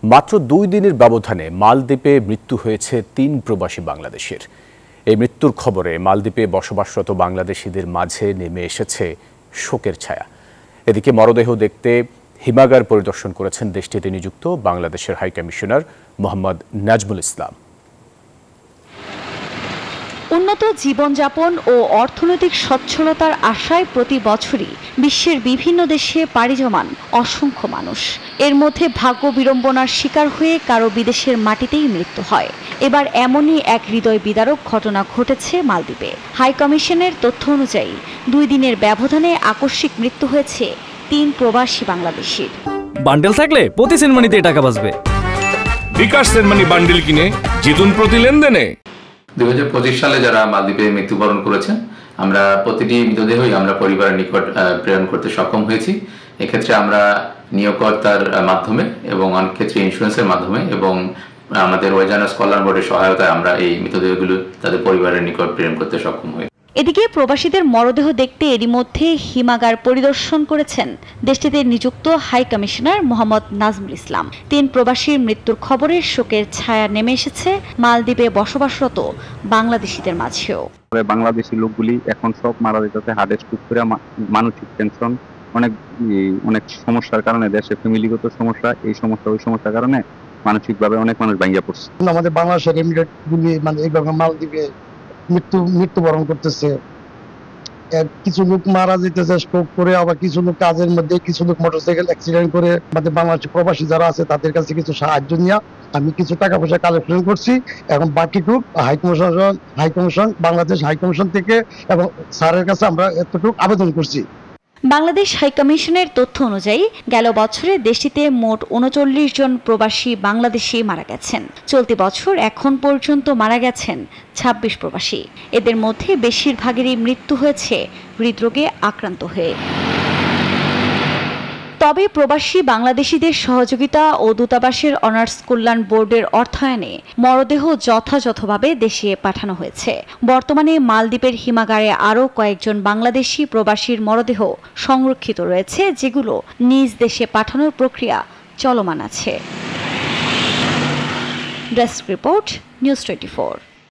মাত্র 2 দিনের ব্যবধানে মালদ্বীপে মৃত্যু হয়েছে 3 প্রবাসী বাংলাদেশের। এই মৃত্যুর খবরে মালদ্বীপে বসবাসরত বাংলাদেশিদের মাঝে নেমে এসেছে শোকের ছায়া। এদিকে মরদেহ দেখতে হিমাগার পরিদর্শন করেছেন দেশটিতে নিযুক্ত বাংলাদেশের হাই কমিশনার মোহাম্মদ নাজমুল ইসলাম। উন্নত জীবনযাপন ও অর্থনৈতিক সচ্ছলতার আশায় প্রতি বছরই বিশ্বের বিভিন্ন দেশে পাড়ি জমান অসংখ্য মানুষ। এর মধ্যে ভাগ্য বিড়ম্বনার শিকার হয়ে কারো বিদেশের মাটিতেই মৃত্যু হয়। এবার এমনই এক হৃদয় বিদারক ঘটনা ঘটেছে মালদ্বীপে। হাই কমিশনের তথ্য অনুযায়ী 2 দিনের ব্যবধানে আকস্মিক মৃত্যু হয়েছে 3 প্রবাসী বাংলাদেশির। বান্ডেল থাকলে প্রতি সেনমানিতে টাকা বাঁচবে। বিকাশ সেনমানি বান্ডেল কিনে জিতুন প্রতি লেনদেনে। 2025 সালে যারা মালদ্বীপে মৃত্যুবরণ করেছেন, আমরা প্রতিটি মৃতদেহই আমরা পরিবারের নিকট প্রেরণ করতে সক্ষম হয়েছি। এক্ষেত্রে আমরা নিয়োগকর্তার মাধ্যমে এবং অনেক ক্ষেত্রে ইন্স্যুরেন্সের মাধ্যমে এবং আমাদের ওয়েজানাস কল্যাণ বোর্ডের সহায়তায় আমরা এই মৃতদেহগুলো তাদের পরিবারের নিকট প্রেরণ করতে সক্ষম হই। এদিকে প্রবাসীদের মরদেহ দেখতে এরই মধ্যে হিমাগার পরিদর্শন করেছেন দেশটিতে নিযুক্ত হাই কমিশনার মোহাম্মদ নাজমুল ইসলাম। 3 প্রবাসীর মৃত্যুর খবরে শোকের ছায়া নেমে এসেছে মালদ্বীপে বসবাসরত বাংলাদেশিদের মাঝেও। বাংলাদেশি লোকগুলি এখন সব মারা যেতেছে হার্ট স্ট্রোক করে, মানসিক টেনশন, অনেক সমস্যার কারণে, দেশে ফ্যামিলিগত সমস্যা, এই সমস্যা ওই সমস্যার কারণে মানসিকভাবে অনেক মানুষ ভাঙিয়া পড়ছে। আমাদের বাংলাদেশের ইমিগ্রেট গুলি এইভাবে মালদ্বীপে মৃত্যুবরণ করতেছে। কিছু লোক মারা যেতেছে স্ট্রোক করে, আবার কিছু লোক কাজের মধ্যে, কিছু লোক মোটরসাইকেল অ্যাক্সিডেন্ট করে। আমাদের বাংলাদেশের প্রবাসী যারা আছে তাদের কাছে কিছু সাহায্য নিয়ে আমি কিছু টাকা পয়সা কালেকশন করছি। এখন বাকিটুকু বাংলাদেশ হাই কমিশন থেকে এবং স্যারের কাছে আমরা এতটুকু আবেদন করছি। বাংলাদেশ হাই কমিশনের তথ্য অনুযায়ী গেল বছরে দেশটিতে মোট 39 জন প্রবাসী বাংলাদেশি মারা গেছেন। চলতি বছর এখন পর্যন্ত মারা গেছেন 26 প্রবাসী। এদের মধ্যে বেশিরভাগেরই মৃত্যু হয়েছে হৃদরোগে আক্রান্ত হয়ে। তবে প্রবাসী বাংলাদেশিদের সহযোগিতা ও দূতাবাসের অনার্স কল্যাণ বোর্ডের অর্থায়নে মরদেহ যথাযথভাবে দেশে পাঠানো হয়েছে। বর্তমানে মালদ্বীপের হিমাগারে আরও কয়েকজন বাংলাদেশি প্রবাসীর মরদেহ সংরক্ষিত রয়েছে, যেগুলো নিজ দেশে পাঠানোর প্রক্রিয়া চলমান আছে। Desk report, news 24।